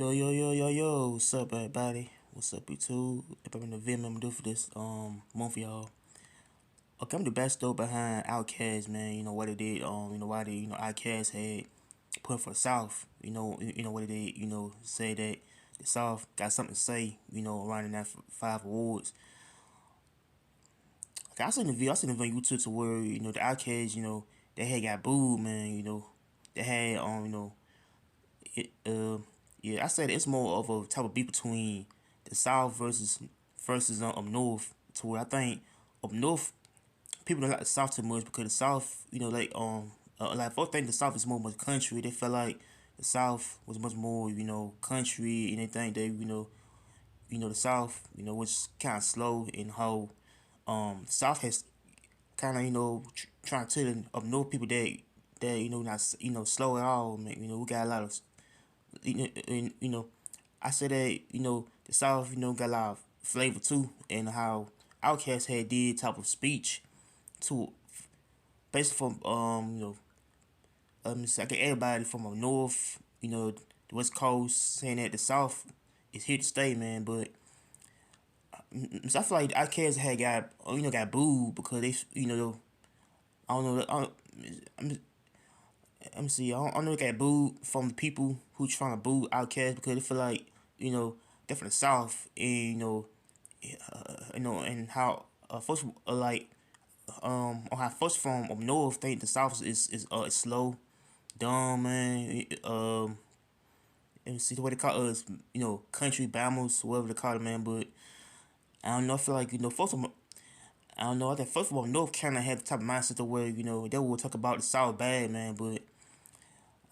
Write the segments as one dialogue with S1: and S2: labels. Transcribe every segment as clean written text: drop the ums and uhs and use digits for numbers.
S1: Yo, what's up everybody? What's up YouTube? If I'm in the video I'm do for this month y'all. Okay, I'm the best though behind Outkast, man. You know what it did, why they Outkast had put for the South, what it did, say that the South got something to say, around in that five awards. Okay, I seen the video on YouTube to where, the Outkast, they had got booed, man, they had it, yeah, I said it's more of a type of beef between the South versus up North. To where I think up North people don't like the South too much because the South, like folks think the South is more much country. They feel like the South was much more, country, and they think that the South, was kind of slow in how the South has kind of trying to tell the up North people that not slow at all. Man, we got a lot of I say that the South got a lot of flavor too, and how Outkast had did type of speech to basically from so I get everybody from the North, the West Coast, saying that the South is here to stay, man. But so I feel like Outkast had got booed because they I don't know let me see. I know they got booed from the people who trying to boo Outkast because they feel like they're from the South, and and how folks on how folks from up north think the South is slow, dumb, man. Let me see the way they call us, country bammers, whatever they call it, man. But I don't know. I feel like folks from I don't know. I think folks from North kind of had the type of mindset to where they will talk about the South bad, man. But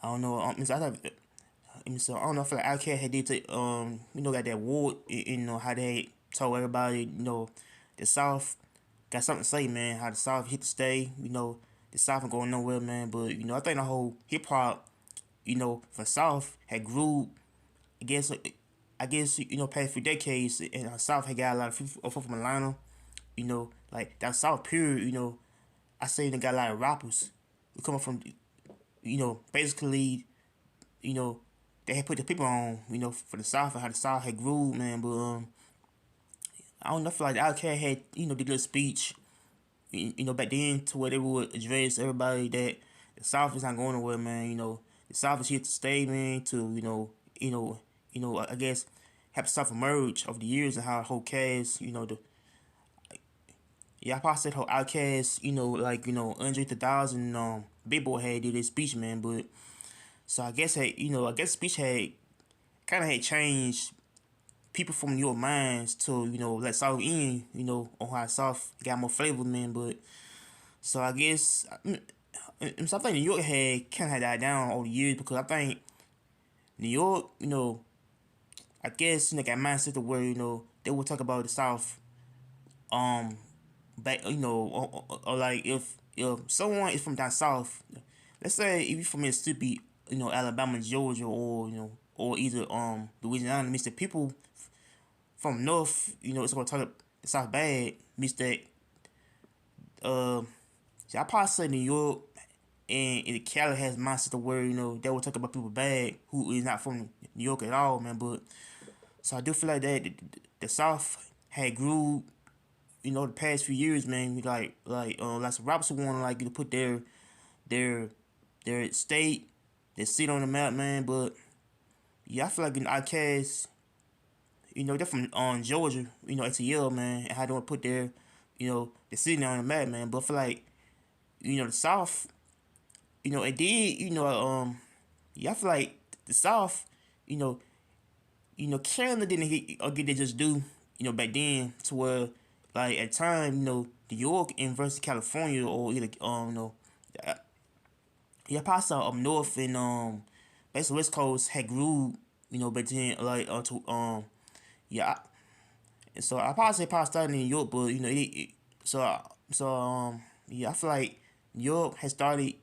S1: I don't know. So I don't know. I feel like Outkast had did to got that award. How they told everybody the South got something to say, man. How the South hit to stay. The South ain't going nowhere, man. But I think the whole hip hop, for South had grew. I guess past few decades, and the South had got a lot of people from Atlanta. Like that South period. I say they got a lot of rappers who come from. Basically, they had put the people on, for the South and how the South had grew, man. But I don't know. I feel like the Outkast had, did a speech, back then to where they would address everybody that the South is not going nowhere, man. The South is here to stay, man. To I guess have the South emerge over the years and how the whole cast, the yeah, I probably said whole Outkast, Andre 3000, Big Boy had did his speech, man. But so I guess speech had kind of had changed people from your minds to let South in, on how South got more flavor, man. But so I guess so I think New York had kind of had died down over the years because I think New York, I guess got mindset to where they would talk about the South, back or like if someone is from down south, let's say if you're from Mississippi, Alabama, Georgia, or either Louisiana, means that people from north, it's gonna talk the South bad, means that see, I probably say New York and Cali has mindset to where they will talk about people bad who is not from New York at all, man. But so I do feel like that the South had grew, the past few years, man. Like some rappers who want to put their state, their city on the map, man. But yeah, I feel like Outkast, they're from Georgia, ATL, man, and how they want to put the city on the map, man. But I feel like the South, it did, yeah, I feel like the South, Canada didn't get they just do, back then to where like at time, New York and versus California or either uh, yeah, probably saw up north and basically West Coast had grew, back then like to yeah. So I probably say probably started in New York, but yeah, I feel like New York has started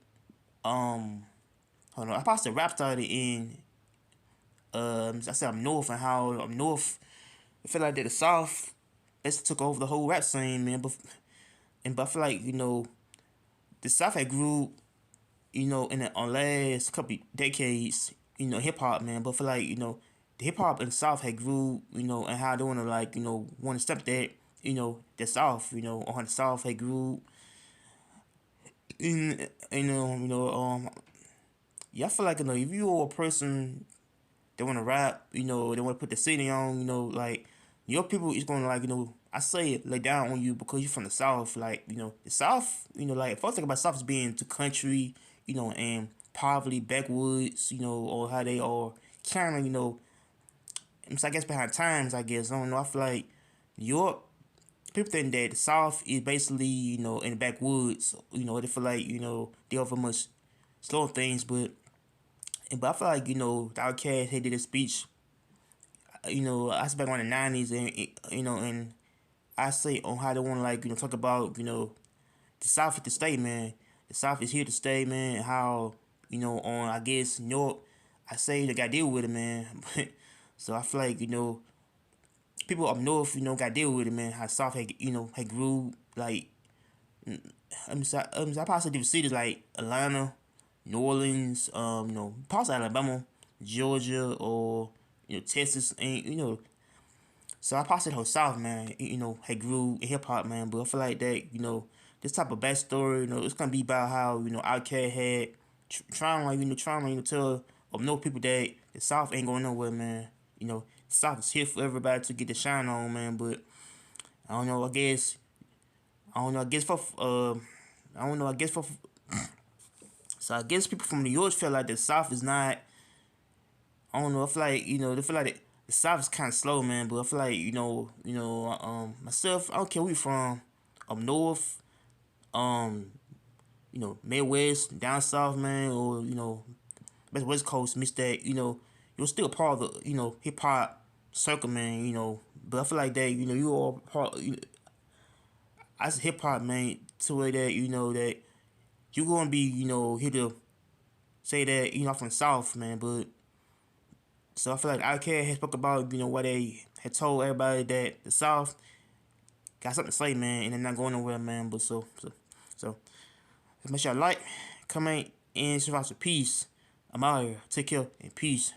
S1: hold on, I probably say rap started in I said up north and how up north I feel like that the South basically took over the whole rap scene, man. But I feel like the South had grew, in the last couple decades, hip hop, man. But I feel like the hip hop in the South had grew, and how they wanna like, wanna step that, the South, on how the South had grew in, yeah, I feel like, if you are a person that wanna rap, they wanna put the city on, like your people is gonna like, I say it, lay down on you because you're from the South. Like, the South, like first thing about South is being to country, and poverty, backwoods, or how they are kind of, I guess behind times, I guess. I don't know. I feel like New York, people think that the South is basically, in the backwoods. They feel like, they offer much slow things, but I feel like, the Outkast, he did a speech, I was back on the 90s, and I say on how they want to, like, talk about, the South is to stay, man. The South is here to stay, man. And how, on, I guess, New York, I say they got to deal with it, man. So I feel like, people up north, got to deal with it, man. How South had, had grew, like, I possibly do cities like Atlanta, New Orleans, parts of Alabama, Georgia, or, Texas, and, so I passed the whole South, man. Had grew in hip hop, man. But I feel like that, this type of backstory, it's gonna be about how, Outkast had trying like, tell up north people that the South ain't going nowhere, man. The South is here for everybody to get the shine on, man. But I don't know. I don't know. I guess for I don't know. I guess for so I guess people from New York feel like the South is not. I don't know. I feel like they feel like the South is kind of slow, man. But I feel like myself. I don't care where you from, up north, um, Midwest, down south, man, or West Coast, miss that. You're still part of the hip hop circle, man. But I feel like that. You all part. As hip hop, man, to where that that you're gonna be here to say that I'm from the South, man. But so I feel like Outkast had spoke about what they had told everybody that the South got something to say, man, and they're not going nowhere, man. But so make sure you like, comment, and subscribe to peace. I'm out here. Take care and peace.